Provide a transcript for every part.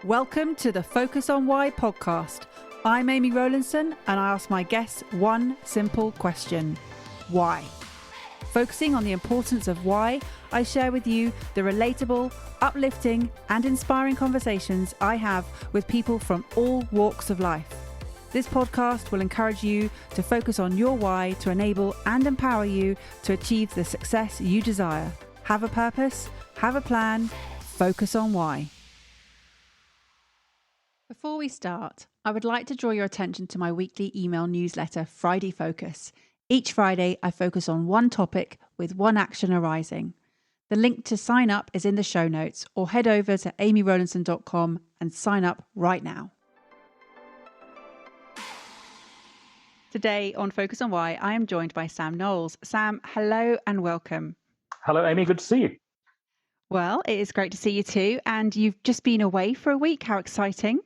Welcome to the Focus on Why podcast. I'm Amy Rowlandson and I ask my guests one simple question. Why? Focusing on the importance of why, I share with you the relatable, uplifting and inspiring conversations I have with people from all walks of life. This podcast will encourage you to focus on your why to enable and empower you to achieve the success you desire. Have a purpose, have a plan, focus on why. Before we start, I would like to draw your attention to my weekly email newsletter, Friday Focus. Each Friday, I focus on one topic with one action arising. The link to sign up is in the show notes, or head over to amyrowlandson.com and sign up right now. Today on Focus on Why, I am joined by Sam Knowles. Sam, hello and welcome. Hello, Amy. Good to see you. Well, it is great to see you too. And you've just been away for a week. How exciting.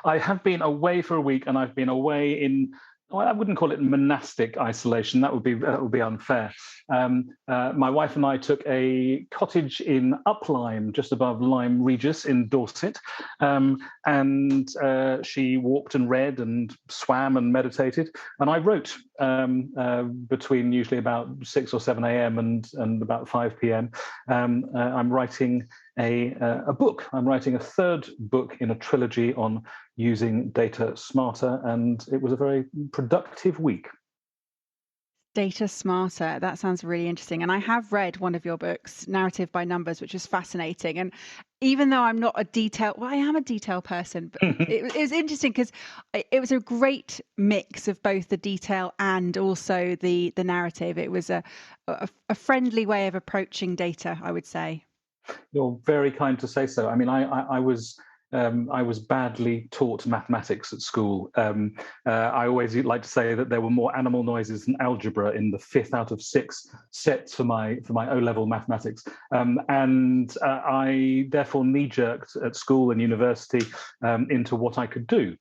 I have been away for a week, and I've been away in, well, I wouldn't call it monastic isolation. That would be unfair. My wife and I took a cottage in Up Lyme, just above Lyme Regis in Dorset, and she walked and read and swam and meditated, and I wrote between usually about 6 or 7 a.m. and about 5 p.m. I'm writing a book. I'm writing a third book in a trilogy on using data smarter, and it was a very productive week. Data smarter. That sounds really interesting. And I have read one of your books, Narrative by Numbers, which is fascinating. And even though I'm not a detail, well, I am a detail person, but it was interesting because it was a great mix of both the detail and also the narrative. It was a friendly way of approaching data, I would say. You're very kind to say so. I mean, I was badly taught mathematics at school. I always like to say that there were more animal noises than algebra in the 5th out of 6 sets for my O-level mathematics, and I therefore knee-jerked at school and university into what I could do.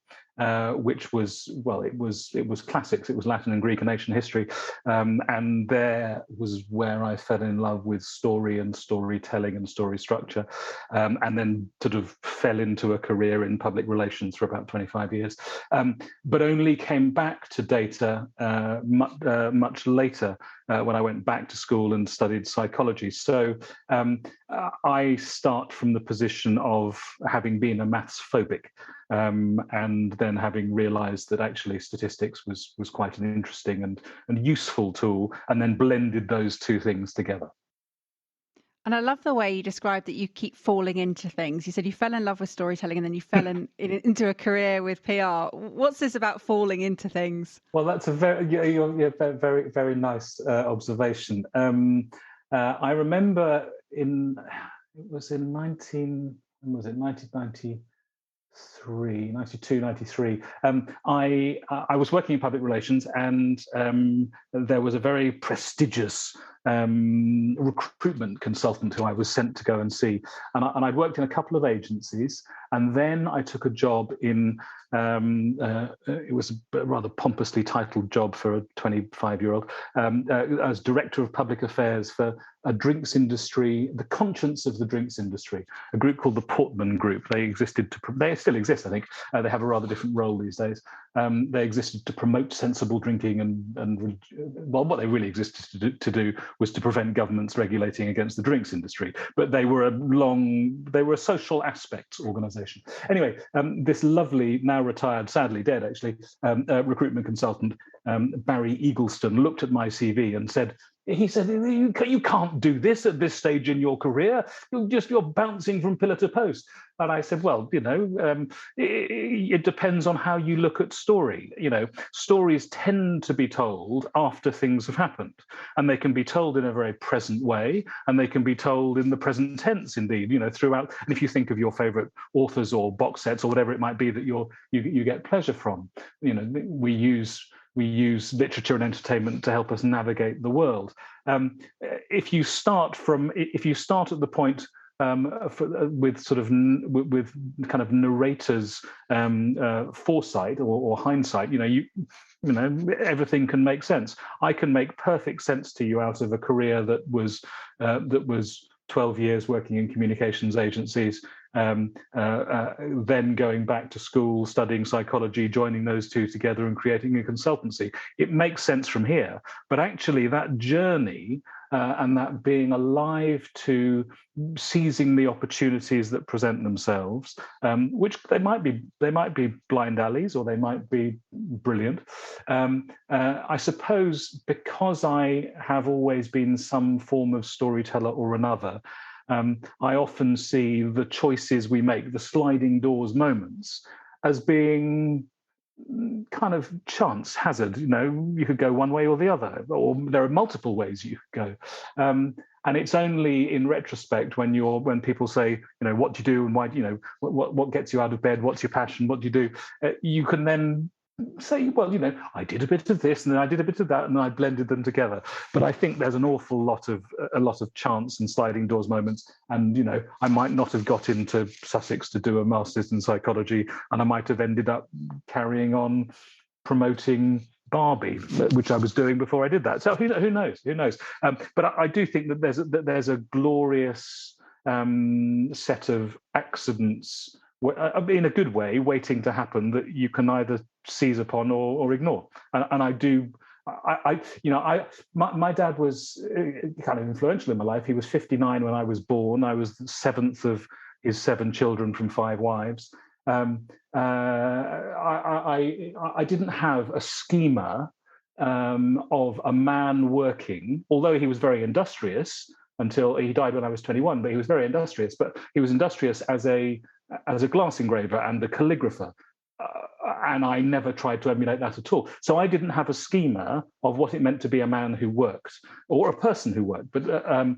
Which was, well, it was classics. It was Latin and Greek and ancient history, and there was where I fell in love with story and storytelling and story structure, and then sort of fell into a career in public relations for about 25 years, but only came back to data much later when I went back to school and studied psychology. So I start from the position of having been a maths phobic, and then having realized that actually statistics was quite an interesting and useful tool, and then blended those two things together. And I love the way you described that you keep falling into things. You said you fell in love with storytelling and then you fell into a career with PR. What's this about falling into things? Well, that's a very very nice observation. I remember it was in 1990. 92, 93. I was working in public relations, and there was a very prestigious recruitment consultant who I was sent to go and see. And I'd worked in a couple of agencies, and then I took a job in, it was a rather pompously titled job for a 25-year-old, as Director of Public Affairs for a drinks industry, the conscience of the drinks industry, a group called the Portman Group. They still exist, I think. They have a rather different role these days. They existed to promote sensible drinking, and well, what they really existed to do was to prevent governments regulating against the drinks industry. But they were a social aspects organisation. Anyway, this lovely, now retired, sadly dead actually, recruitment consultant, Barry Eagleston, looked at my CV and said, you can't do this at this stage in your career. You're bouncing from pillar to post. And I said, well, it depends on how you look at story. Stories tend to be told after things have happened, and they can be told in a very present way, and they can be told in the present tense, indeed, throughout. And if you think of your favorite authors or box sets or whatever it might be that you get pleasure from, we use literature and entertainment to help us navigate the world. If you start at the point with kind of narrator's foresight or hindsight, everything can make sense. I can make perfect sense to you out of a career that was 12 years working in communications agencies, then going back to school, studying psychology, joining those two together and creating a consultancy. It makes sense from here. But actually that journey and that being alive to seizing the opportunities that present themselves, which they might be blind alleys or they might be brilliant. I suppose because I have always been some form of storyteller or another, I often see the choices we make, the sliding doors moments, as being kind of chance hazard. You could go one way or the other, or there are multiple ways you could go. And it's only in retrospect when people say, what do you do and why, what gets you out of bed, what's your passion, what do you do, you can then say, well, I did a bit of this and then I did a bit of that and then I blended them together. But I think there's an awful lot of chance and sliding doors moments. And, I might not have got into Sussex to do a master's in psychology, and I might have ended up carrying on promoting Barbie, which I was doing before I did that. So who knows? But I do think that there's a glorious set of accidents, in a good way, waiting to happen, that you can either seize upon or ignore. And I do. My dad was kind of influential in my life. He was 59 when I was born. I was the seventh of his 7 children from 5 wives. I didn't have a schema of a man working, although he was very industrious until he died when I was 21. But he was very industrious. But he was industrious as a glass engraver and a calligrapher. And I never tried to emulate that at all. So I didn't have a schema of what it meant to be a man who worked or a person who worked, but a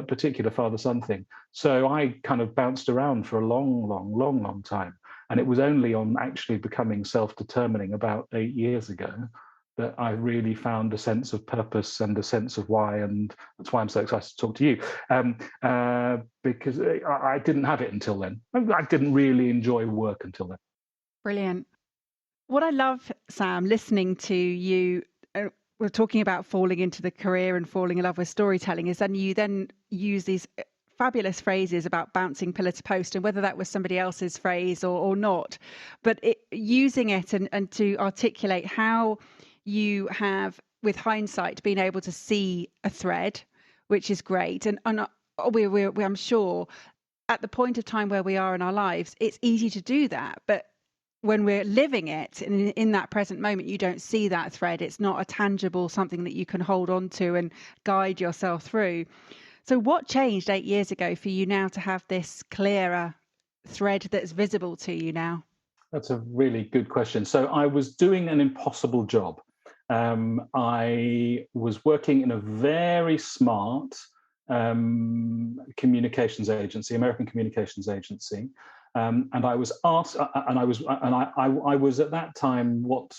particular father-son thing. So I kind of bounced around for a long time. And it was only on actually becoming self-determining about 8 years ago that I really found a sense of purpose and a sense of why, and that's why I'm so excited to talk to you, because I didn't have it until then. I didn't really enjoy work until then. Brilliant. What I love, Sam, listening to you, we're talking about falling into the career and falling in love with storytelling, is then you then use these fabulous phrases about bouncing pillar to post, and whether that was somebody else's phrase or not, but using it and to articulate how you have, with hindsight, been able to see a thread, which is great. And I'm sure at the point of time where we are in our lives, it's easy to do that. But when we're living it in that present moment, you don't see that thread. It's not a tangible something that you can hold on to and guide yourself through. So what changed 8 years ago for you now to have this clearer thread that's visible to you now? That's a really good question. So I was doing an impossible job. I was working in a very smart communications agency, American communications agency, and I was asked, and I was at that time what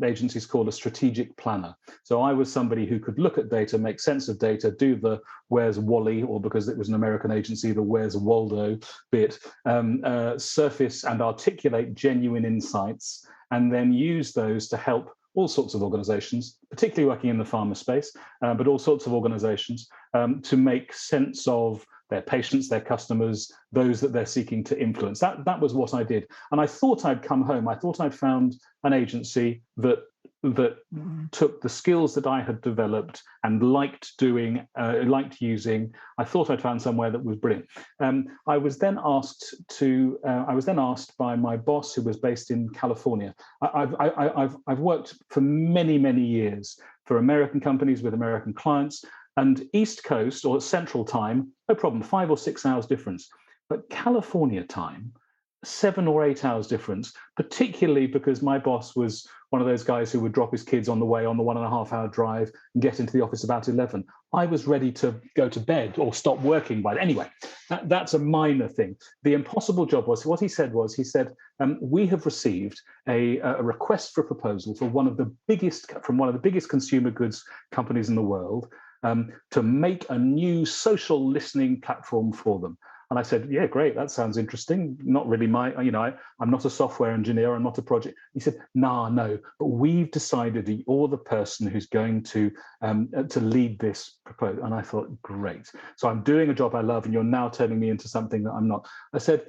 agencies call a strategic planner. So I was somebody who could look at data, make sense of data, do the where's Wally, or because it was an American agency, the where's Waldo bit, surface and articulate genuine insights, and then use those to help all sorts of organizations, particularly working in the pharma space, but all sorts of organizations, to make sense of their patients, their customers, those that they're seeking to influence. That was what I did. And I thought I'd come home. I thought I'd found an agency that took the skills that I had developed and liked doing, liked using. I thought I'd found somewhere that was brilliant. I was then asked by my boss, who was based in California. I've worked for many years for American companies with American clients, and East Coast or Central Time, no problem, 5 or 6 hours difference. But California time, 7 or 8 hours difference, particularly because my boss was one of those guys who would drop his kids on the way on the 1.5 hour drive and get into the office about 11. I was ready to go to bed or stop working by then. Anyway, that's a minor thing. The impossible job was, what he said, we have received a request for a proposal for one of the biggest consumer goods companies in the world, to make a new social listening platform for them. And I said, yeah, great, that sounds interesting. Not really I'm not a software engineer, I'm not a project. He said, no, but we've decided that you're the person who's going to lead this proposal. And I thought, great. So I'm doing a job I love, and you're now turning me into something that I'm not. I said,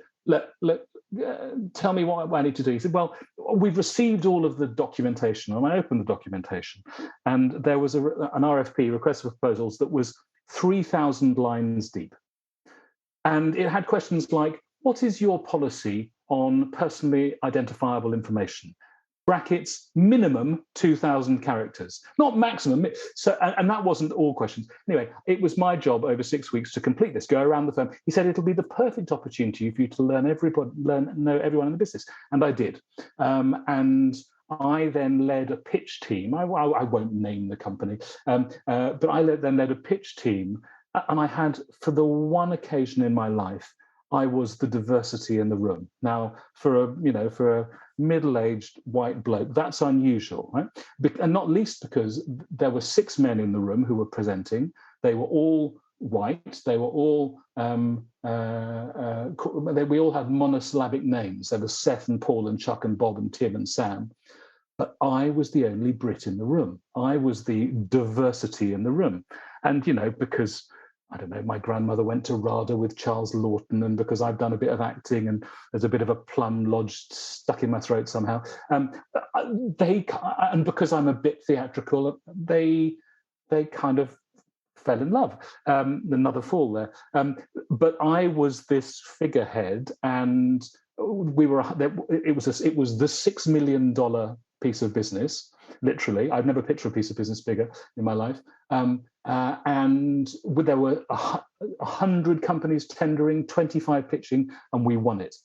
tell me what I need to do. He said, well, we've received all of the documentation. And I opened the documentation, and there was an RFP, request for proposals, that was 3,000 lines deep. And it had questions like, what is your policy on personally identifiable information? Brackets, minimum 2,000 characters, not maximum. So, and that wasn't all questions. Anyway, it was my job over 6 weeks to complete this, go around the firm. He said, it'll be the perfect opportunity for you to know everyone in the business. And I did. And I then led a pitch team. I won't name the company, but I then led a pitch team. And I had, for the one occasion in my life, I was the diversity in the room. Now, for a middle-aged white bloke, that's unusual, right? And not least because there were 6 men in the room who were presenting. They were all white. They were all we all had monosyllabic names. There were Seth and Paul and Chuck and Bob and Tim and Sam. But I was the only Brit in the room. I was the diversity in the room. And, because, I don't know, my grandmother went to RADA with Charles Lawton, and because I've done a bit of acting and there's a bit of a plum lodged stuck in my throat somehow, and because I'm a bit theatrical, they kind of fell in love. Another fall there. But I was this figurehead, and it was the $6 million piece of business. Literally, I've never pitched a piece of business bigger in my life. And there were 100 companies tendering, 25 pitching, and we won it.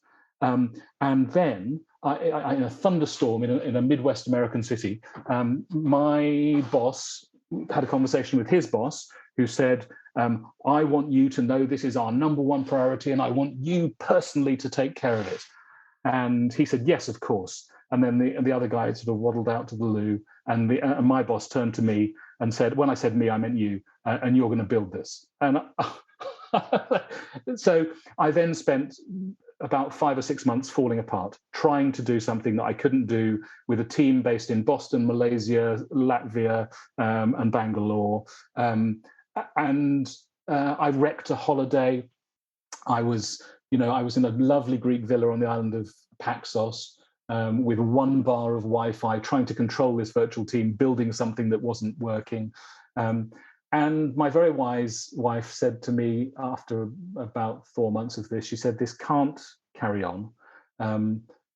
And then, in a thunderstorm in a Midwest American city, my boss had a conversation with his boss, who said, I want you to know this is our number one priority, and I want you personally to take care of it. And he said, yes, of course. And then the other guy sort of waddled out to the loo, and my boss turned to me and said, when I said me, I meant you, and you're going to build this. And so I then spent about 5 or 6 months falling apart, trying to do something that I couldn't do with a team based in Boston, Malaysia, Latvia, and Bangalore. And I wrecked a holiday. I was in a lovely Greek villa on the island of Paxos, with 1 bar of Wi-Fi, trying to control this virtual team, building something that wasn't working. And my very wise wife said to me after about 4 months of this, she said, this can't carry on.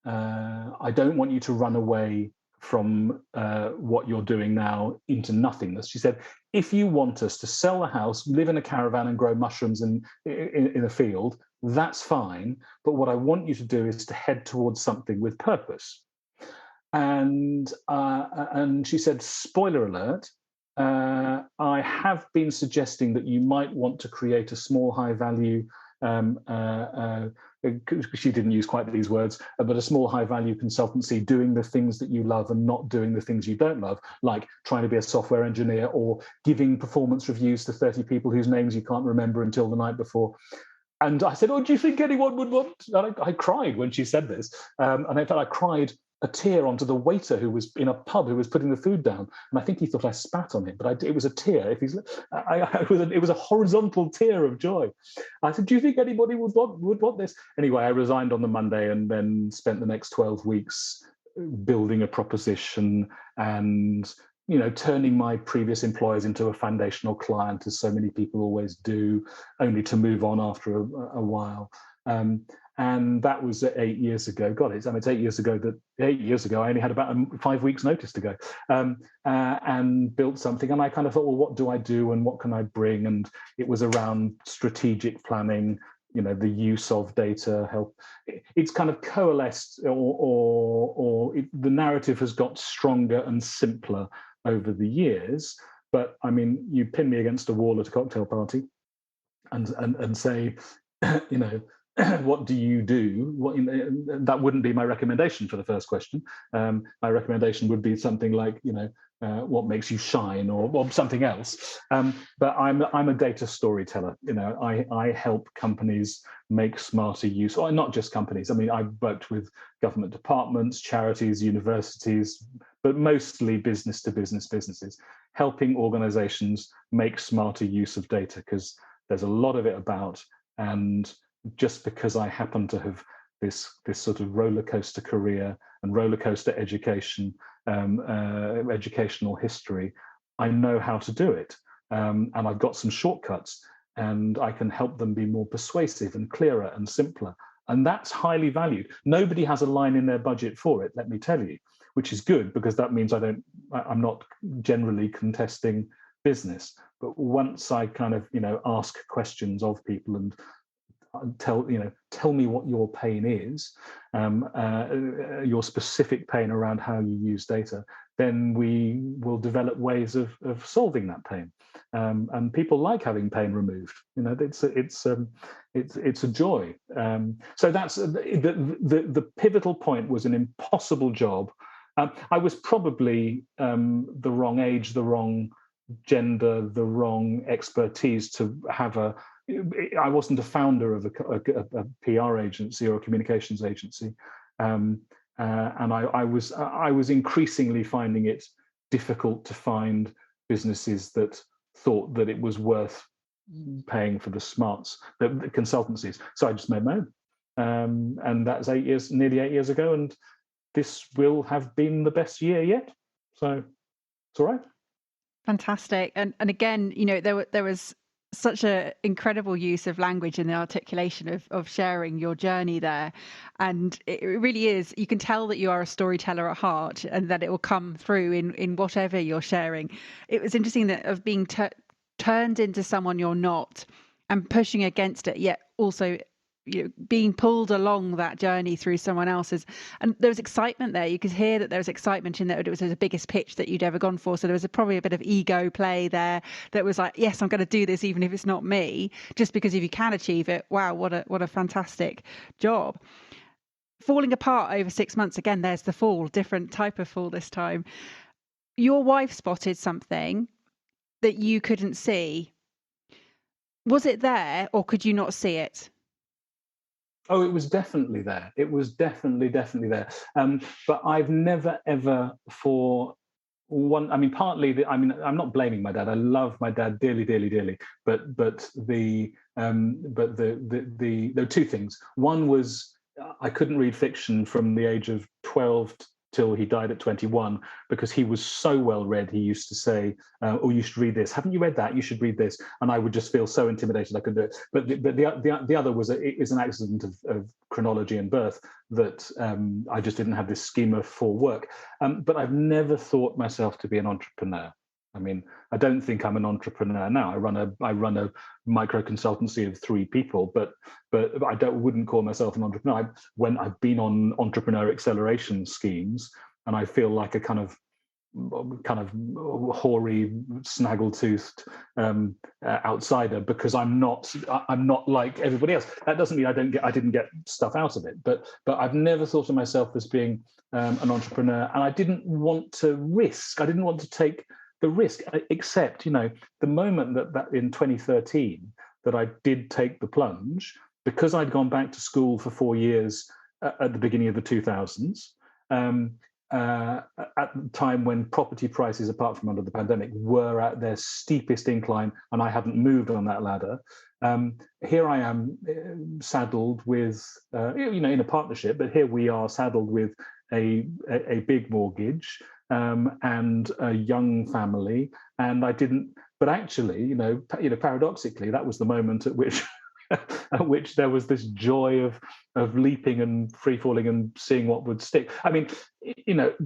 I don't want you to run away from what you're doing now into nothingness. She said, if you want us to sell the house, live in a caravan and grow mushrooms in a field, that's fine. But what I want you to do is to head towards something with purpose. And she said, spoiler alert, I have been suggesting that you might want to create a small, high-value, she didn't use quite these words, but a small, high-value consultancy doing the things that you love and not doing the things you don't love, like trying to be a software engineer or giving performance reviews to 30 people whose names you can't remember until the night before. And I said, oh, do you think anyone would want? And I cried when she said this. And in fact, I cried a tear onto the waiter who was in a pub who was putting the food down. And I think he thought I spat on him, but it was a tear. It was a horizontal tear of joy. I said, do you think anybody would want this? Anyway, I resigned on the Monday and then spent the next 12 weeks building a proposition and turning my previous employers into a foundational client, as so many people always do, only to move on after a while. And that was 8 years ago. God, it's 8 years ago. 8 years ago, I only had about 5 weeks' notice to go, and built something. And I kind of thought, well, what do I do, and what can I bring? And it was around strategic planning, the use of data, help. It's kind of coalesced, the narrative has got stronger and simpler over the years. But I mean, you pin me against a wall at a cocktail party and say, what do you do? That wouldn't be my recommendation for the first question. My recommendation would be something like, what makes you shine, or something else. But I'm a data storyteller. I help companies make smarter use, or not just companies. I mean, I've worked with government departments, charities, universities, but mostly business to businesses, helping organizations make smarter use of data, because there's a lot of it about. And just because I happen to have this sort of roller coaster career and roller coaster education, educational history, I know how to do it, and I've got some shortcuts, and I can help them be more persuasive and clearer and simpler. And that's highly valued. Nobody has a line in their budget for it, let me tell you, which is good, because that means I'm not generally contesting business. But once I kind of, ask questions of people and tell me what your pain is, your specific pain around how you use data, then we will develop ways of solving that pain. And people like having pain removed. It's a joy. So that's the pivotal point. Was an impossible job. I was probably the wrong age, the wrong gender, the wrong expertise to have I wasn't a founder of a PR agency or a communications agency, and I was increasingly finding it difficult to find businesses that thought that it was worth paying for the smarts, the consultancies. So I just made my own, and that's nearly 8 years ago, and this will have been the best year yet. So it's all right. Fantastic. And again, there was such an incredible use of language in the articulation of sharing your journey there. And it really is, you can tell that you are a storyteller at heart, and that it will come through in whatever you're sharing. It was interesting that of being turned into someone you're not, and pushing against it, yet also being pulled along that journey through someone else's. And there was excitement there. You could hear that there was excitement in that it was the biggest pitch that you'd ever gone for. So there was probably a bit of ego play there that was like, yes, I'm going to do this even if it's not me, just because if you can achieve it, wow, what a fantastic job. Falling apart over 6 months, again, there's the fall, different type of fall this time. Your wife spotted something that you couldn't see. Was it there, or could you not see it? Oh, it was definitely there. It was definitely there. But I've never, ever for one. I mean, partly. I'm not blaming my dad. I love my dad dearly, dearly, dearly. But there were two things. One was I couldn't read fiction from the age of 12 till he died at 21, because he was so well read. He used to say, "Oh, you should read this. Haven't you read that? You should read this." And I would just feel so intimidated I couldn't do it. But the other was an accident of chronology and birth, that I just didn't have this schema for work. But I've never thought myself to be an entrepreneur. I mean, I don't think I'm an entrepreneur now. I run a micro consultancy of 3 people, but I wouldn't call myself an entrepreneur. When I've been on entrepreneur acceleration schemes, and I feel like a kind of hoary, snaggle-toothed outsider, because I'm not like everybody else. That doesn't mean I didn't get stuff out of it, but I've never thought of myself as being an entrepreneur, and I didn't want to risk. I didn't want to take the risk, except the moment that in 2013 that I did take the plunge, because I'd gone back to school for 4 years at the beginning of the 2000s, at the time when property prices, apart from under the pandemic, were at their steepest incline, and I hadn't moved on that ladder. Here I am, saddled with, in a partnership, but here we are saddled with a big mortgage, and a young family, and I didn't. But actually, paradoxically, that was the moment at which there was this joy of leaping and free falling and seeing what would stick. I mean,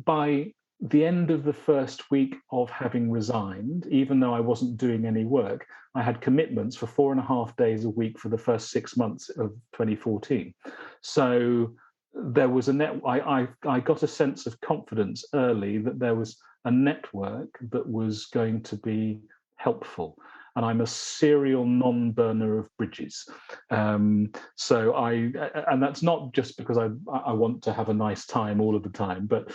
by the end of the first week of having resigned, even though I wasn't doing any work, I had commitments for 4.5 days a week for the first 6 months of 2014. So there was I got a sense of confidence early that there was a network that was going to be helpful. and I'm a serial non-burner of bridges. And that's not just because I want to have a nice time all of the time, but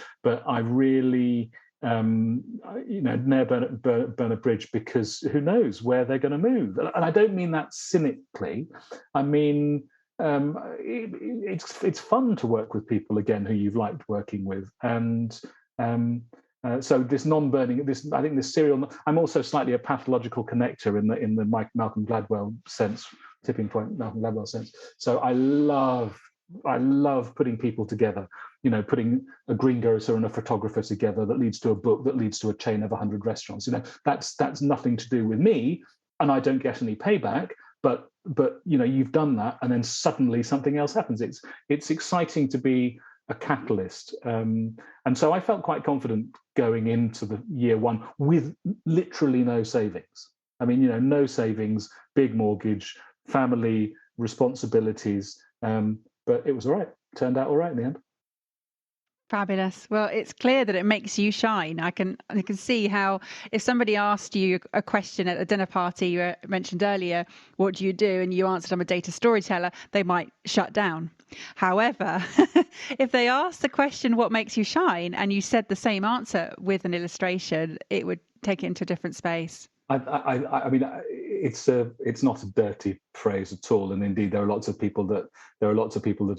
I really never burn a bridge, because who knows where they're going to move. And I don't mean that cynically. I mean, it's fun to work with people again who you've liked working with, and so this non-burning, I think this serial. I'm also slightly a pathological connector in the Malcolm Gladwell sense, tipping point Malcolm Gladwell sense. So I love putting people together. Putting a greengrocer and a photographer together that leads to a book that leads to a chain of 100 restaurants. That's nothing to do with me, and I don't get any payback. But you've done that, and then suddenly something else happens. It's exciting to be a catalyst, and so I felt quite confident going into the year one with literally no savings. I mean, no savings, big mortgage, family responsibilities, but it was all right. Turned out all right in the end. Fabulous. Well, it's clear that it makes you shine. I can see how, if somebody asked you a question at a dinner party you mentioned earlier, what do you do? And you answered, I'm a data storyteller, they might shut down. However, if they asked the question, what makes you shine? And you said the same answer with an illustration, it would take it into a different space. I mean, it's not a dirty phrase at all, and indeed there are lots of people that are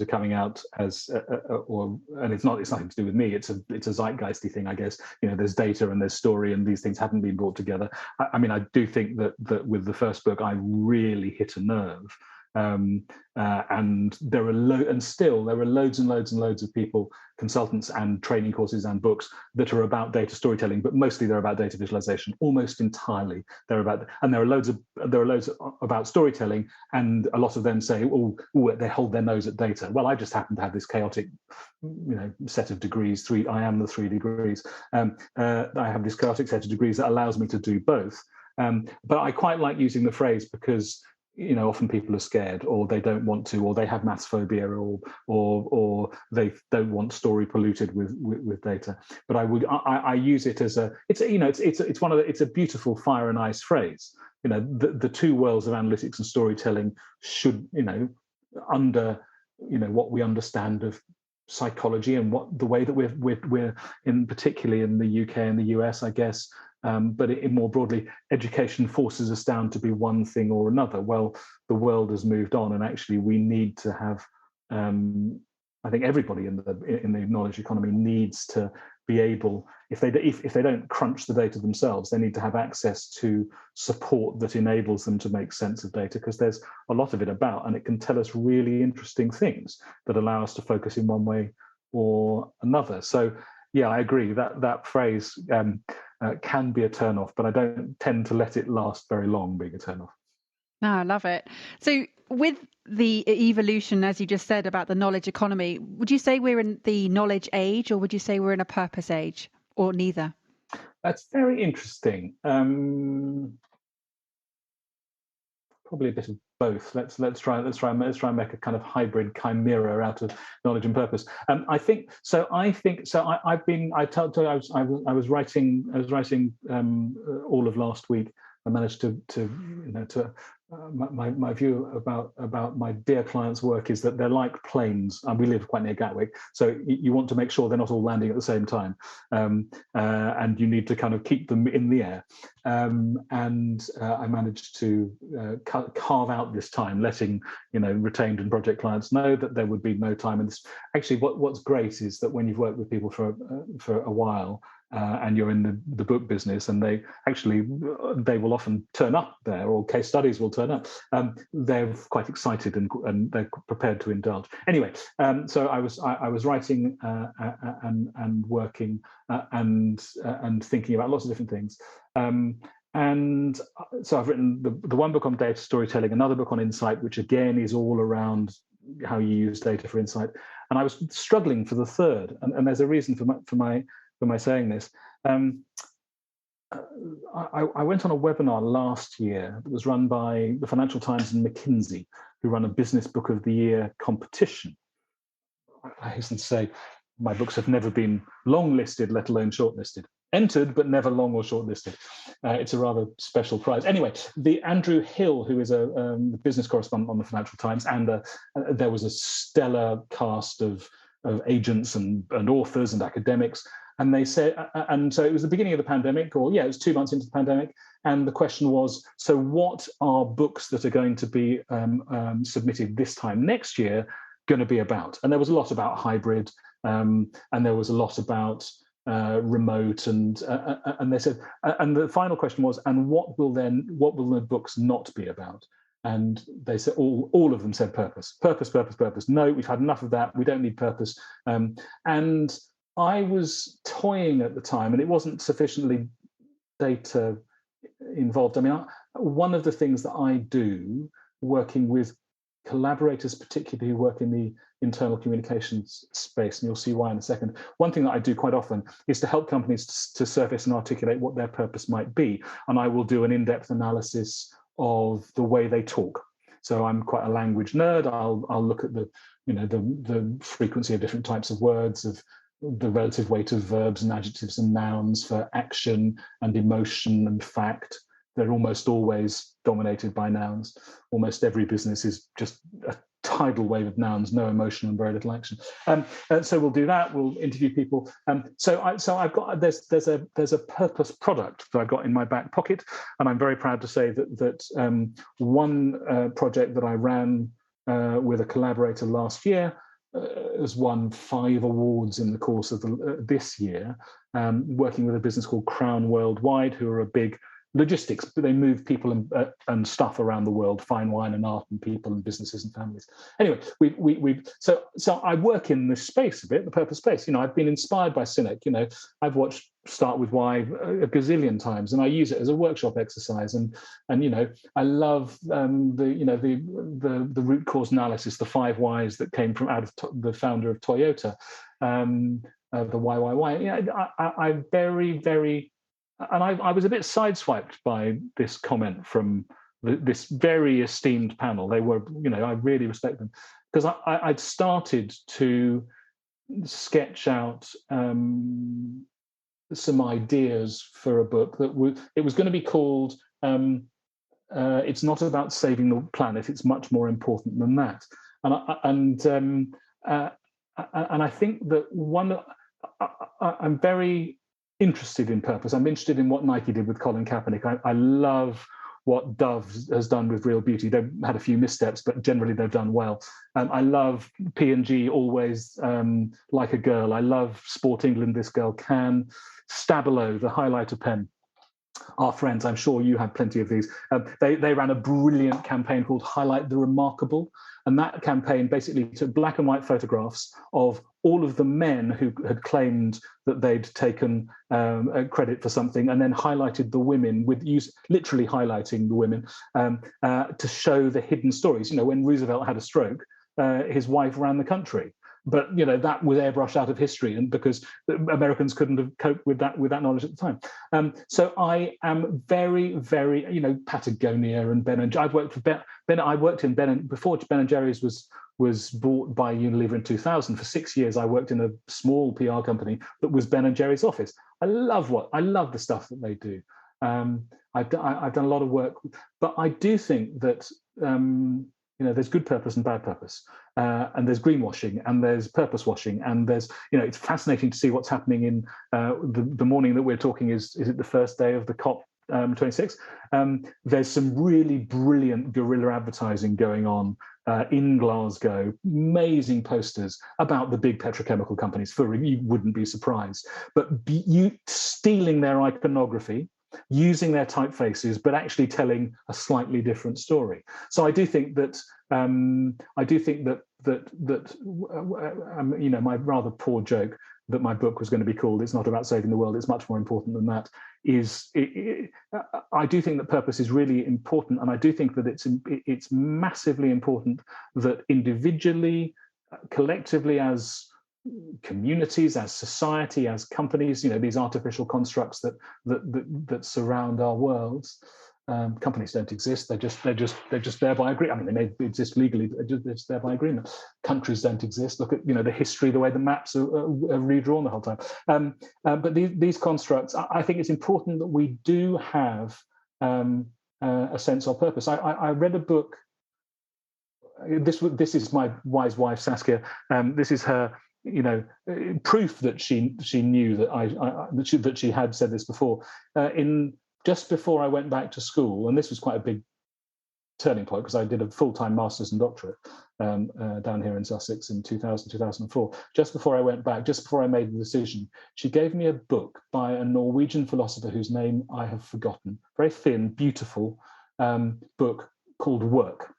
coming out as, and it's nothing to do with me. It's a zeitgeisty thing, I guess. There's data and there's story, and these things haven't been brought together. I mean, I do think that with the first book, I really hit a nerve. And there are loads and loads of people, consultants and training courses and books that are about data storytelling, but mostly they're about data visualization. Almost entirely there are loads about storytelling, and a lot of them say, they hold their nose at data. Well, I just happen to have this chaotic, set of degrees. I am the 3 degrees. I have this chaotic set of degrees that allows me to do both. But I quite like using the phrase because often people are scared, or they don't want to, or they have maths phobia, or they don't want story polluted with data. But I use it as it's a beautiful fire and ice phrase. The two worlds of analytics and storytelling should, under what we understand of psychology and what the way that we're in, particularly in the UK and the US, I guess. But more broadly, education forces us down to be one thing or another. Well, the world has moved on, and actually, we need to have. I think everybody in the knowledge economy needs to be able, if they don't crunch the data themselves, they need to have access to support that enables them to make sense of data, because there's a lot of it about, and it can tell us really interesting things that allow us to focus in one way or another. So, yeah, I agree that phrase. Can be a turnoff, but I don't tend to let it last very long being a turnoff. No, I love it. So with the evolution, as you just said, about the knowledge economy, would you say we're in the knowledge age, or would you say we're in a purpose age, or neither? That's very interesting. Probably a bit of both. Let's try and make a kind of hybrid chimera out of knowledge and purpose. I was writing all of last week. I managed to my view about my dear clients' work is that they're like planes, and we live quite near Gatwick, so you want to make sure they're not all landing at the same time, and you need to kind of keep them in the air. And I managed to carve out this time, letting retained and project clients know that there would be no time. And actually, what's great is that when you've worked with people for a while. And you're in the book business, and they will often turn up there, or case studies will turn up. They're quite excited and they're prepared to indulge. Anyway, so I was writing and working and thinking about lots of different things. And so I've written the one book on data storytelling, another book on insight, which again is all around how you use data for insight. And I was struggling for the third, and there's a reason for my saying this. I went on a webinar last year that was run by the Financial Times and McKinsey, who run a Business Book of the Year competition. I hasten to say, my books have never been long listed, let alone shortlisted. entered but never long or shortlisted. It's a rather special prize. Anyway, the Andrew Hill, who is a business correspondent on the Financial Times, and there was a stellar cast of agents and authors and academics. And they said, and so it was the beginning of the pandemic, or it was 2 months into the pandemic. And the question was, so what are books that are going to be submitted this time next year going to be about? And there was a lot about hybrid, and there was a lot about remote, and they said, and the final question was, and what will the books not be about? And they said, all of them said purpose. No, we've had enough of that. We don't need purpose. And I was toying at the time, and it wasn't sufficiently data involved. I mean, one of the things that I do, working with collaborators, particularly who work in the internal communications space, and you'll see why in a second. One thing that I do quite often is to help companies to surface and articulate what their purpose might be. And I will do an in-depth analysis of the way they talk. So I'm quite a language nerd. I'll look at the frequency of different types of words, of the relative weight of verbs and adjectives and nouns for action and emotion and fact. They're almost always dominated by nouns. Almost every business is just a tidal wave of nouns, no emotion and very little action. So we'll do that. We'll interview people. So I've got there's a purpose product that I've got in my back pocket, and I'm very proud to say that one project that I ran with a collaborator last year has won 5 awards in the course of this year, working with a business called Crown Worldwide, who are a big logistics, but they move people and stuff around the world, fine wine and art and people and businesses and families. Anyway, so I work in this space a bit, the purpose space. I've been inspired by Sinek. I've watched Start With Why a gazillion times, and I use it as a workshop exercise. And I love the root cause analysis, the 5 whys that came from out of the founder of Toyota, the why. I very, very. And I was a bit sideswiped by this comment from this very esteemed panel. They were, I really respect them, because I'd started to sketch out some ideas for a book that it was going to be called "It's Not About Saving the Planet; It's Much More Important Than That." And I think that I'm very interested in purpose. I'm interested in what Nike did with Colin Kaepernick. I love what Dove has done with Real Beauty. They've had a few missteps, but generally they've done well. I love P&G, Always Like a Girl. I love Sport England, This Girl Can. Stabilo, the highlighter pen. Our friends, I'm sure you have plenty of these. They ran a brilliant campaign called Highlight the Remarkable. And that campaign basically took black and white photographs of all of the men who had claimed that they'd taken credit for something, and then highlighted the women, literally highlighting the women to show the hidden stories. When Roosevelt had a stroke, his wife ran the country. But that was airbrushed out of history, and because Americans couldn't have coped with that knowledge at the time. So I am very, very, Patagonia and Ben and I've worked for Ben. I worked in before Ben and Jerry's was bought by Unilever in 2000. For 6 years, I worked in a small PR company that was Ben and Jerry's office. I love the stuff that they do. I've done a lot of work, but I do think that. There's good purpose and bad purpose, and there's greenwashing and there's purpose washing, and there's, it's fascinating to see what's happening in the morning that we're talking. Is it the first day of the COP 26? There's some really brilliant guerrilla advertising going on in Glasgow, amazing posters about the big petrochemical companies. You wouldn't be surprised, but you stealing their iconography, using their typefaces, but actually telling a slightly different story. So I do think that my rather poor joke that my book was going to be called "It's Not About Saving the World; It's Much More Important Than That" I do think that purpose is really important, and I do think that it's massively important that individually, collectively, as communities, as society, as companies, these artificial constructs that surround our worlds, Companies don't exist. They're just there by agreement. I mean, they may exist legally, but they're just there by agreement. Countries don't exist. Look at the history, the way the maps are redrawn the whole time. But these constructs, I think it's important that we do have a sense of purpose. I read a book. This is my wise wife Saskia. This is her, proof that she knew that she had said this before. Just before I went back to school, and this was quite a big turning point because I did a full-time master's and doctorate down here in Sussex in 2004. Just before I went back, just before I made the decision, she gave me a book by a Norwegian philosopher whose name I have forgotten. Very thin, beautiful book called Work.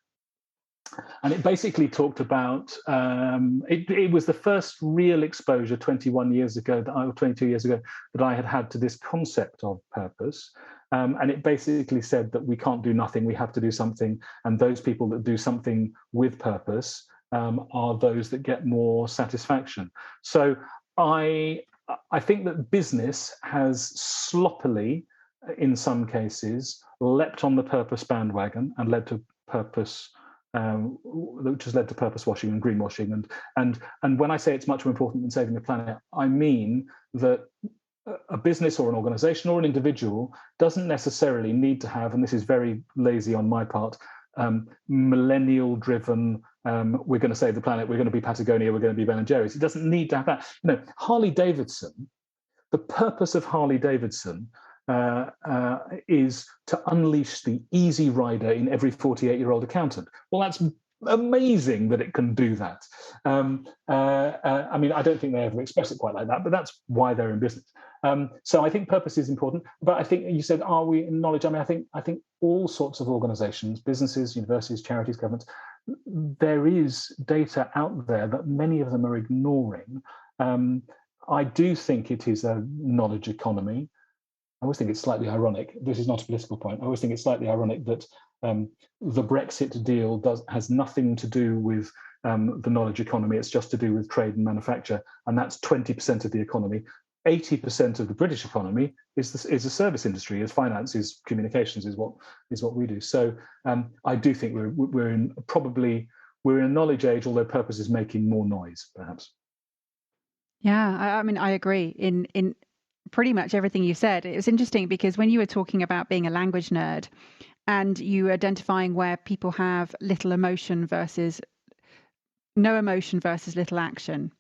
And it basically talked about, it was the first real exposure 22 years ago that I had to this concept of purpose. And it basically said that we can't do nothing, we have to do something. And those people that do something with purpose are those that get more satisfaction. So I think that business has sloppily, in some cases, leapt on the purpose bandwagon and led to purpose, which has led to purpose washing and greenwashing. And when I say it's much more important than saving the planet, I mean that a business or an organization or an individual doesn't necessarily need to have, and this is very lazy on my part, millennial driven, we're going to save the planet, we're going to be Patagonia, we're going to be Ben & Jerry's. It doesn't need to have that. Harley Davidson, the purpose of Harley Davidson is to unleash the easy rider in every 48-year-old accountant. Well, that's amazing that it can do that. I mean, I don't think they ever express it quite like that, but that's why they're in business. So I think purpose is important. But I think you said, are we in knowledge? I mean, I think all sorts of organizations, businesses, universities, charities, governments, there is data out there that many of them are ignoring. I do think it is a knowledge economy. I always think it's slightly ironic. This is not a political point. I always think it's slightly ironic that the Brexit deal has nothing to do with the knowledge economy. It's just to do with trade and manufacture, and that's 20% of the economy. 80% of the British economy is the service industry, is finance, is communications, is what we do. So I do think we're in a knowledge age, although purpose is making more noise, perhaps. Yeah, I mean, I agree in pretty much everything you said. It was interesting because when you were talking about being a language nerd and you were identifying where people have little emotion versus no emotion versus little action.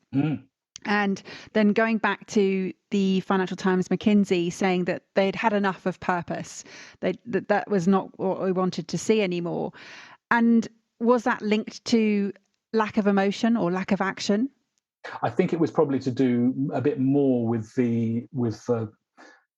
And then going back to the Financial Times McKinsey saying that they'd had enough of purpose, that was not what we wanted to see anymore. And was that linked to lack of emotion or lack of action? I think it was probably to do a bit more with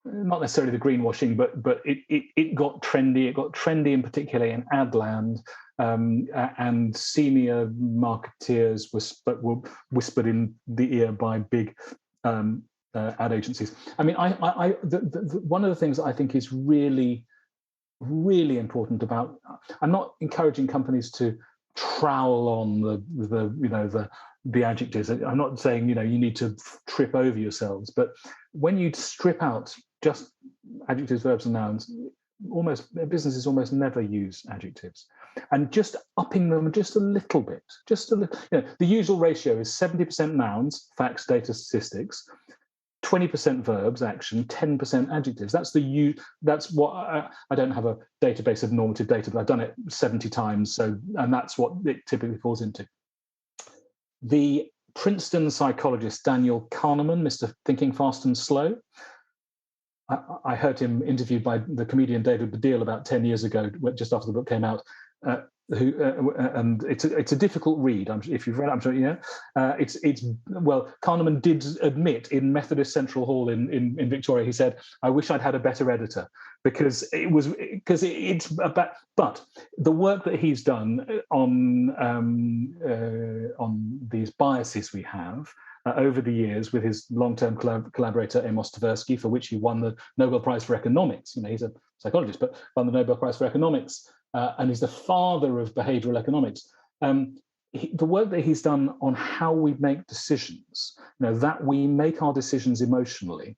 not necessarily the greenwashing, but it got trendy. It got trendy in particular in ad land, and senior marketeers were whispered in the ear by big ad agencies. I mean, one of the things that I think is really, really important about, I'm not encouraging companies to trowel on the adjectives. I'm not saying you need to trip over yourselves, but when you strip out just adjectives, verbs, and nouns, businesses almost never use adjectives, and just upping them just a little bit, the usual ratio is 70% nouns, facts, data, statistics, 20% verbs, action, 10% adjectives. That's what I don't have a database of normative data, but I've done it 70 times. And that's what it typically falls into. The Princeton psychologist Daniel Kahneman, Mr. Thinking Fast and Slow, I heard him interviewed by the comedian David Baddiel about 10 years ago, just after the book came out. And it's a difficult read. If you've read it, I'm sure you know. Kahneman did admit in Methodist Central Hall in Victoria, he said, "I wish I'd had a better editor because it's about." But the work that he's done on these biases we have over the years with his long-term collaborator Amos Tversky, for which he won the Nobel Prize for Economics. He's a psychologist, but won the Nobel Prize for Economics. And he's the father of behavioral economics. The work that he's done on how we make decisions, that we make our decisions emotionally,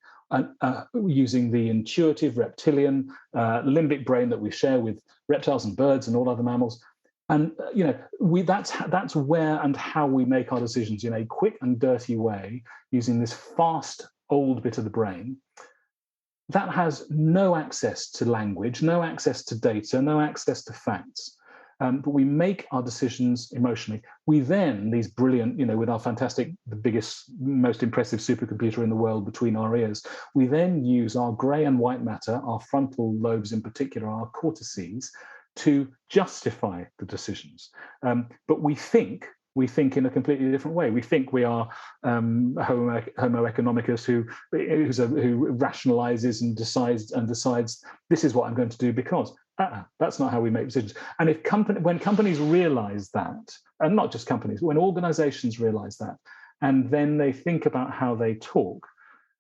using the intuitive reptilian limbic brain that we share with reptiles and birds and all other mammals. And that's where and how we make our decisions in a quick and dirty way, using this fast old bit of the brain that has no access to language, no access to data, no access to facts. But we make our decisions emotionally. We then, these brilliant, with our fantastic, the biggest, most impressive supercomputer in the world between our ears, we then use our grey and white matter, our frontal lobes in particular, our cortices, to justify the decisions. But we think in a completely different way. We think we are Homo economicus who rationalizes and decides this is what I'm going to do because. That's not how we make decisions. And when companies realize that, and not just companies, when organizations realize that, and then they think about how they talk,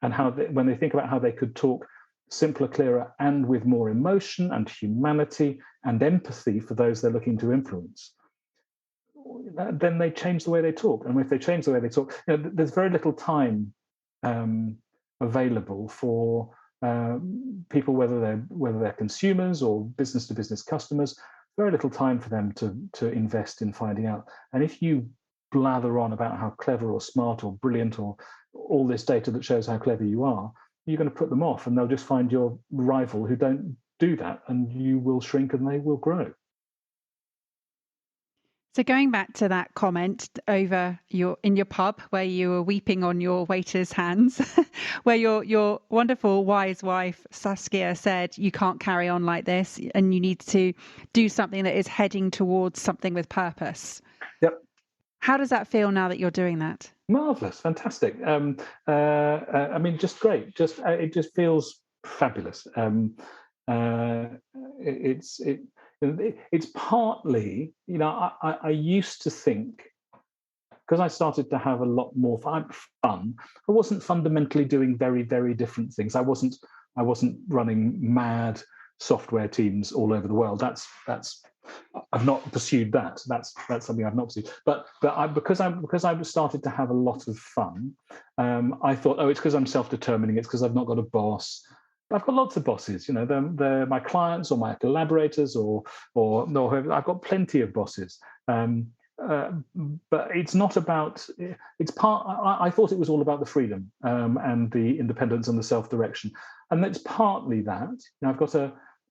and when they think about how they could talk simpler, clearer, and with more emotion and humanity and empathy for those they're looking to influence, then they change the way they talk. And if they change the way they talk, there's very little time available for people, whether they're consumers or business to business customers. Very little time for them to invest in finding out. And if you blather on about how clever or smart or brilliant or all this data that shows how clever you are, you're going to put them off, and they'll just find your rival who don't do that, and you will shrink and they will grow. So going back to that comment in your pub where you were weeping on your waiter's hands, where your wonderful wise wife Saskia said you can't carry on like this and you need to do something that is heading towards something with purpose. Yep. How does that feel now that you're doing that? Marvelous, fantastic. Just great. It just feels fabulous. It's partly, I used to think, because I started to have a lot more fun, I wasn't fundamentally doing very, very different things. I wasn't running mad software teams all over the world. I've not pursued that. That's something I've not pursued. But because I started to have a lot of fun, I thought, it's because I'm self-determining. It's because I've not got a boss. I've got lots of bosses, they're my clients or my collaborators or I've got plenty of bosses. But it's not about, I thought it was all about the freedom and the independence and the self-direction. And it's partly that.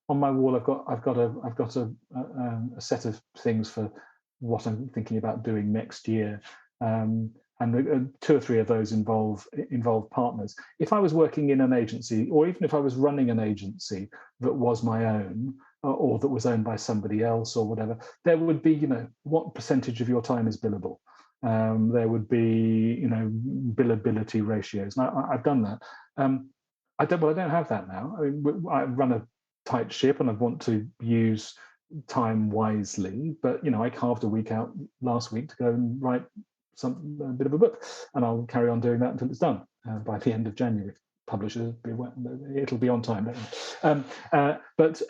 On my wall, I've got a set of things for what I'm thinking about doing next year. And 2 or 3 of those involve partners. If I was working in an agency, or even if I was running an agency that was my own, or that was owned by somebody else, or whatever, there would be, what percentage of your time is billable? There would be, billability ratios. And I've done that. I don't have that now. I run a tight ship, and I want to use time wisely. But I carved a week out last week to go and write a bit of a book, and I'll carry on doing that until it's done by the end of January. Publishers, it'll be on time. But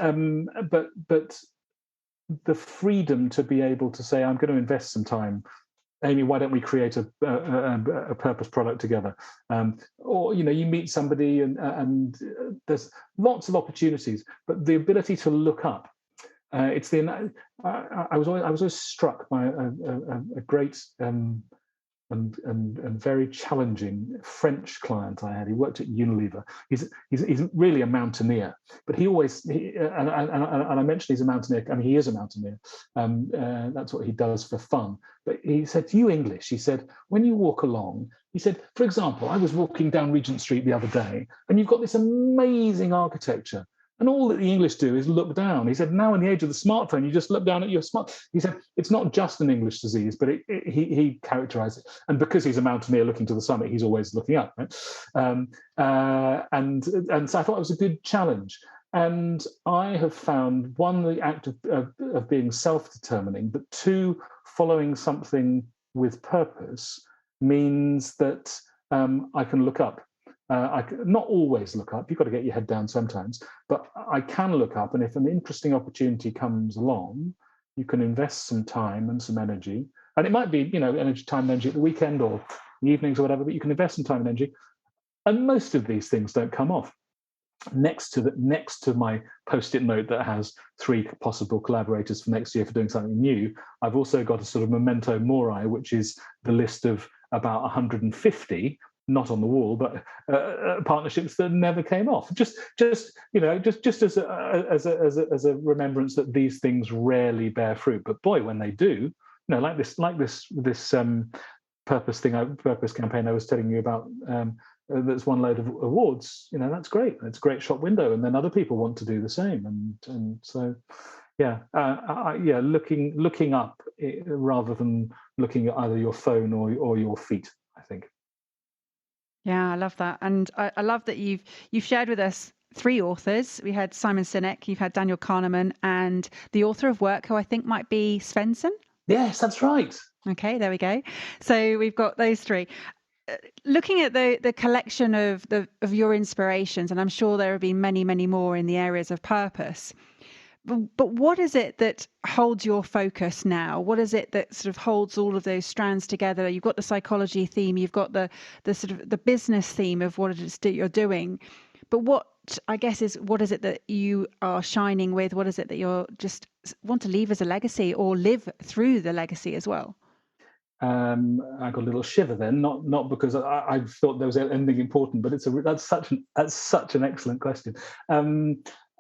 the freedom to be able to say, I'm going to invest some time. Amy, why don't we create a purpose product together? Or you meet somebody and there's lots of opportunities, but the ability to look up. I was always struck by a great and very challenging French client I had. He worked at Unilever. He's really a mountaineer, but and I mentioned he's a mountaineer. I mean, he is a mountaineer. That's what he does for fun. But he said, "You English," he said, "when you walk along," he said, "for example, I was walking down Regent Street the other day, and you've got this amazing architecture. And all that the English do is look down." He said, "Now in the age of the smartphone, you just look down at your He said, "It's not just an English disease," but he characterized it. And because he's a mountaineer looking to the summit, he's always looking up. Right? And so I thought it was a good challenge. And I have found, 1, the act of being self-determining, but 2, following something with purpose means that I can look up. I not always look up. You've got to get your head down sometimes, but I can look up. And if an interesting opportunity comes along, you can invest some time and some energy. And it might be, time and energy at the weekend or the evenings or whatever, but you can invest some time and energy. And most of these things don't come off. Next to my post-it note that has 3 possible collaborators for next year for doing something new, I've also got a sort of memento mori, which is the list of about 150, not on the wall, but partnerships that never came off. Just as a remembrance that these things rarely bear fruit. But boy, when they do, like this purpose campaign I was telling you about. That's won load of awards. That's great. It's a great shop window, and then other people want to do the same. And so, looking up rather than looking at either your phone or your feet, I think. Yeah, I love that, and I love that you've shared with us 3 authors. We had Simon Sinek, you've had Daniel Kahneman, and the author of Work, who I think might be Svensson. Yes, that's right. Okay, there we go. So we've got those 3. Looking at the collection of your inspirations, and I'm sure there have been many, many more in the areas of purpose. But what is it that holds your focus now? What is it that sort of holds all of those strands together? You've got the psychology theme, you've got the sort of the business theme of what it is that you're doing. But what is it that you are shining with? What is it that you're just want to leave as a legacy or live through the legacy as well? I got a little shiver then, not because I thought there was anything important, but that's such an excellent question.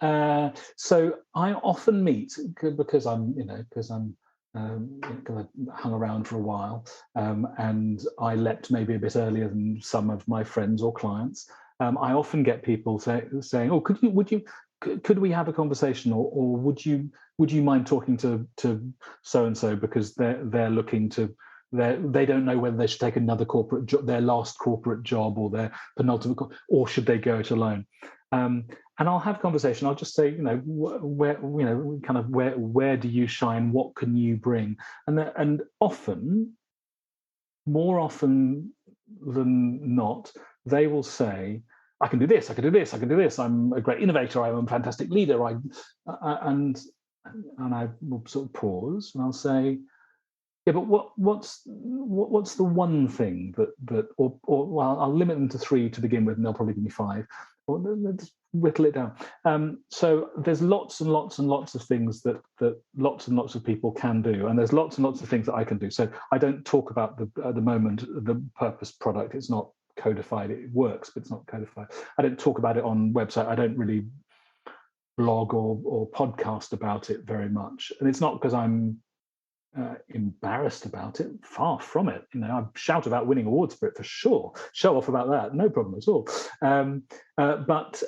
So I often meet because I'm hung around for a while, and I leapt maybe a bit earlier than some of my friends or clients. I often get people saying, "Oh, could we have a conversation, or would you mind talking to so and so because they're looking to." They don't know whether they should take another corporate job, their last corporate job, or their penultimate, or should they go it alone? And I'll have conversation. I'll just say, where do you shine? What can you bring? And more often than not, they will say, I can do this, I can do this, I can do this. I'm a great innovator. I'm a fantastic leader. And I will sort of pause and I'll say, yeah, but what's the one thing that or well, I'll limit them to 3 to begin with, and they'll probably give me 5. Or let's whittle it down. So there's lots and lots and lots of things that lots and lots of people can do, and there's lots and lots of things that I can do. So I don't talk about at the moment the purpose product. It's not codified. It works, but it's not codified. I don't talk about it on website. I don't really blog or podcast about it very much, and it's not because I'm embarrassed about it. Far from it. I shout about winning awards for it for sure. Show off about that, no problem at all. But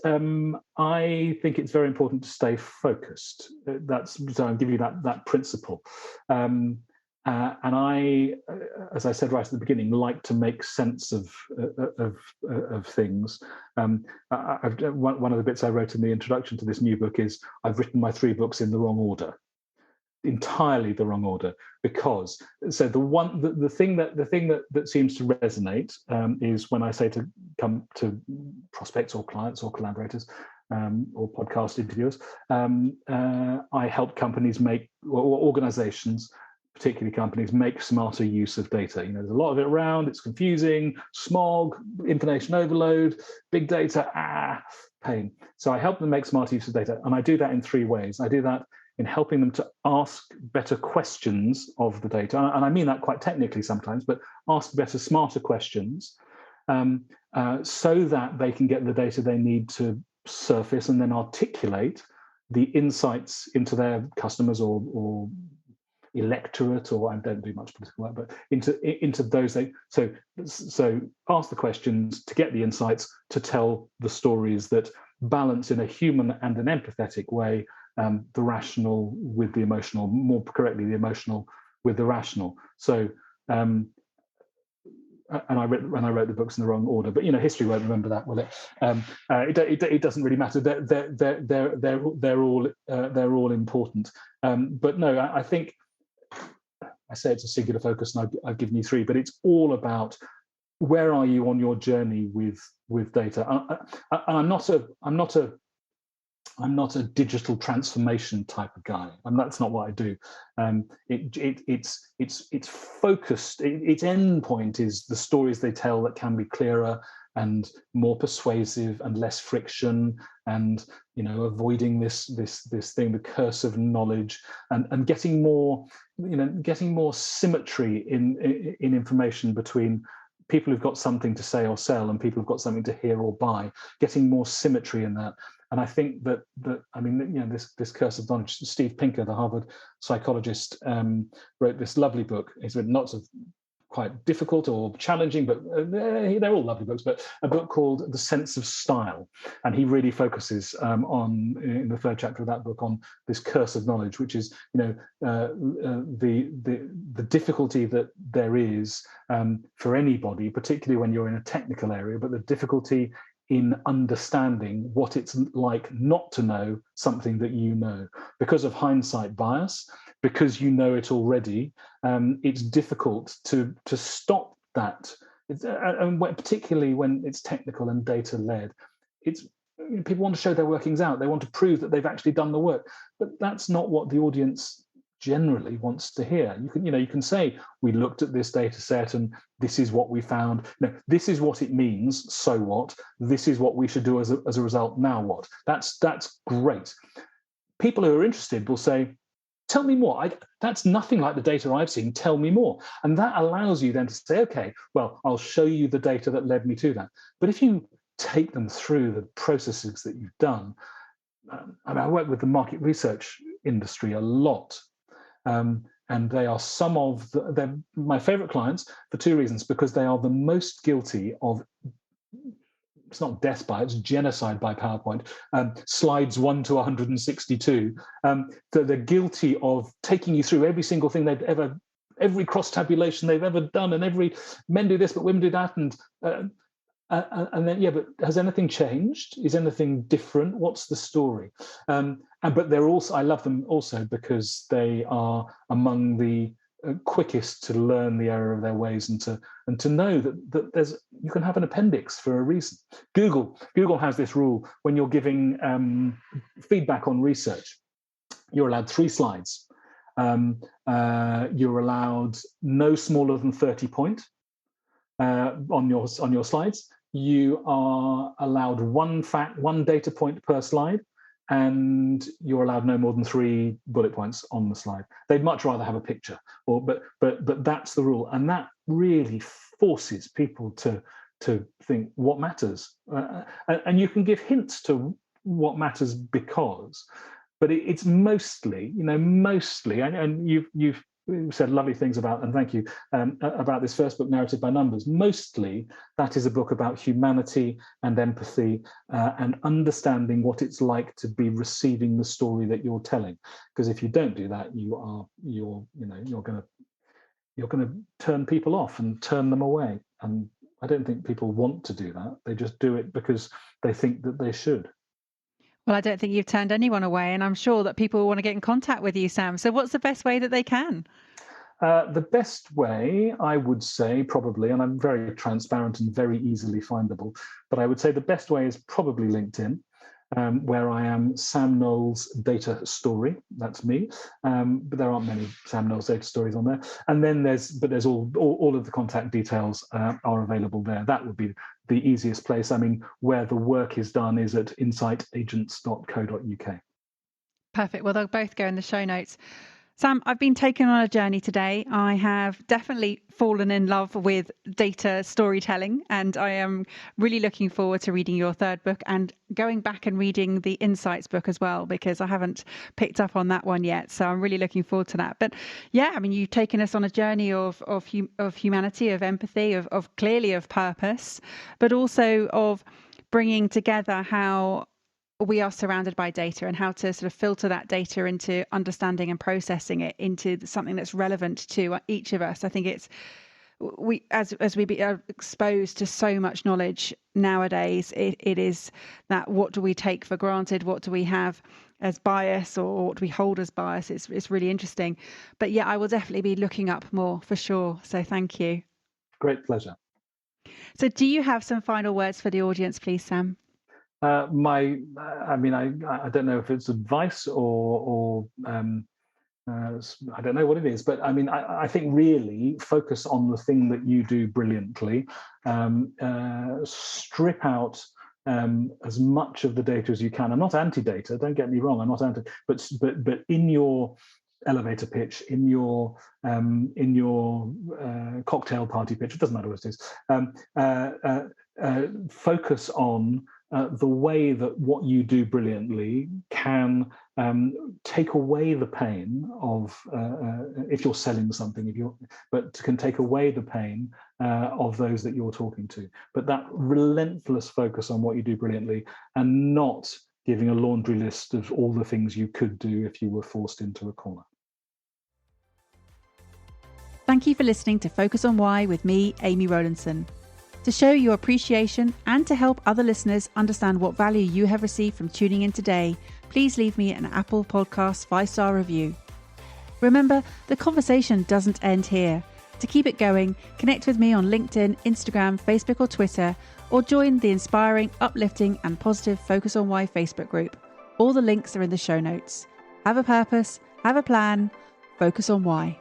I think it's very important to stay focused. So I'll give you that principle. And I, as I said right at the beginning, like to make sense of things. One of the bits I wrote in the introduction to this new book is I've written my 3 books in the wrong order. Entirely the wrong order, because the thing that seems to resonate is when I say to come to prospects or clients or collaborators or podcast interviewers, I help companies or organizations, particularly companies, make smarter use of data. There's a lot of it around. It's confusing, smog, information overload, big data, pain. So I help them make smarter use of data, and I do that in 3 ways. I do that in helping them to ask better questions of the data. And I mean that quite technically sometimes, but ask better, smarter questions so that they can get the data they need to surface and then articulate the insights into their customers or electorate, or I don't do much political work, but into those. So ask the questions to get the insights, to tell the stories that balance in a human and an empathetic way the rational with the emotional, more correctly, the emotional with the rational. So, and I wrote the books in the wrong order, but history won't remember that, will it? It doesn't really matter. They're all important. But no, I think I say it's a singular focus, and I've given you 3, but it's all about where are you on your journey with data. I'm not a I'm not a digital transformation type of guy. That's not what I do. It's focused. Its end point is the stories they tell that can be clearer and more persuasive and less friction, and avoiding this thing, the curse of knowledge, and getting more symmetry in information between people who've got something to say or sell and people who've got something to hear or buy, getting more symmetry in that. And I think that this curse of knowledge. Steve Pinker, the Harvard psychologist, wrote this lovely book. He's written lots of quite difficult or challenging, but they're all lovely books, but a book called The Sense of Style. And he really focuses on, in the third chapter of that book, on this curse of knowledge, which is, the difficulty that there is for anybody, particularly when you're in a technical area, but the difficulty in understanding what it's like not to know something that you know. Because of hindsight bias, because you know it already, it's difficult to stop that. And particularly when it's technical and data-led, people want to show their workings out. They want to prove that they've actually done the work. But that's not what the audience generally wants to hear. You can say, we looked at this data set and this is what we found. This is what it means. So what? This is what we should do as a result. Now what? That's great. People who are interested will say, tell me more. That's nothing like the data I've seen. Tell me more. And that allows you then to say, okay, well, I'll show you the data that led me to that. But if you take them through the processes that you've done, I work with the market research industry a lot. And they are they're my favorite clients for two reasons, because they are the most guilty of, it's not death by, it's genocide by PowerPoint, slides 1 to 162. They're guilty of taking you through every single thing every cross tabulation they've ever done, and every men do this, but women do that. And then, but has anything changed? Is anything different? What's the story? But they're also, I love them also because they are among the quickest to learn the error of their ways, and to know that you can have an appendix for a reason. Google has this rule: when you're giving feedback on research, you're allowed 3 slides. You're allowed no smaller than 30 point on your slides. You are allowed one data point per slide, and you're allowed no more than 3 bullet points on the slide. They'd much rather have a picture, but that's the rule, and that really forces people to think what matters, and you can give hints to what matters, but it's mostly, and you've said lovely things about, and thank you, about this first book, Narrative by Numbers. Mostly, that is a book about humanity and empathy, and understanding what it's like to be receiving the story that you're telling. Because if you don't do that, you're going to turn people off and turn them away. And I don't think people want to do that. They just do it because they think that they should. Well, I don't think you've turned anyone away, and I'm sure that people want to get in contact with you, Sam. So what's the best way that they can? The best way, I would say, probably, and I'm very transparent and very easily findable, but I would say the best way is probably LinkedIn, where I am Sam Knowles Data Story. That's me. But there aren't many Sam Knowles Data Stories on there. And then there's all of the contact details are available there. That would be the easiest place. I mean, where the work is done is at insightagents.co.uk. Perfect. Well, they'll both go in the show notes. Sam, I've been taken on a journey today. I have definitely fallen in love with data storytelling, and I am really looking forward to reading your third book and going back and reading the Insights book as well, because I haven't picked up on that one yet. So I'm really looking forward to that. But yeah, I mean, you've taken us on a journey of humanity, of empathy, of clearly of purpose, but also of bringing together how we are surrounded by data and how to sort of filter that data into understanding and processing it into something that's relevant to each of us. I think as we are exposed to so much knowledge nowadays, it is that what do we take for granted? What do we have as bias, or what do we hold as bias? It's really interesting. But yeah, I will definitely be looking up more for sure. So thank you. Great pleasure. So do you have some final words for the audience, please, Sam? I don't know if it's advice or I don't know what it is, but I think really focus on the thing that you do brilliantly. Strip out as much of the data as you can. I'm not anti-data. Don't get me wrong. I'm not anti, but in your elevator pitch, in your cocktail party pitch, it doesn't matter what it is. Focus on the way that what you do brilliantly can take away the pain of if you're selling something, but can take away the pain of those that you're talking to. But that relentless focus on what you do brilliantly, and not giving a laundry list of all the things you could do if you were forced into a corner. Thank you for listening to Focus on Why with me, Amy Rowlandson. To show your appreciation and to help other listeners understand what value you have received from tuning in today, please leave me an Apple Podcast 5-star review. Remember, the conversation doesn't end here. To keep it going, connect with me on LinkedIn, Instagram, Facebook or Twitter, or join the inspiring, uplifting and positive Focus on Why Facebook group. All the links are in the show notes. Have a purpose, have a plan, focus on why.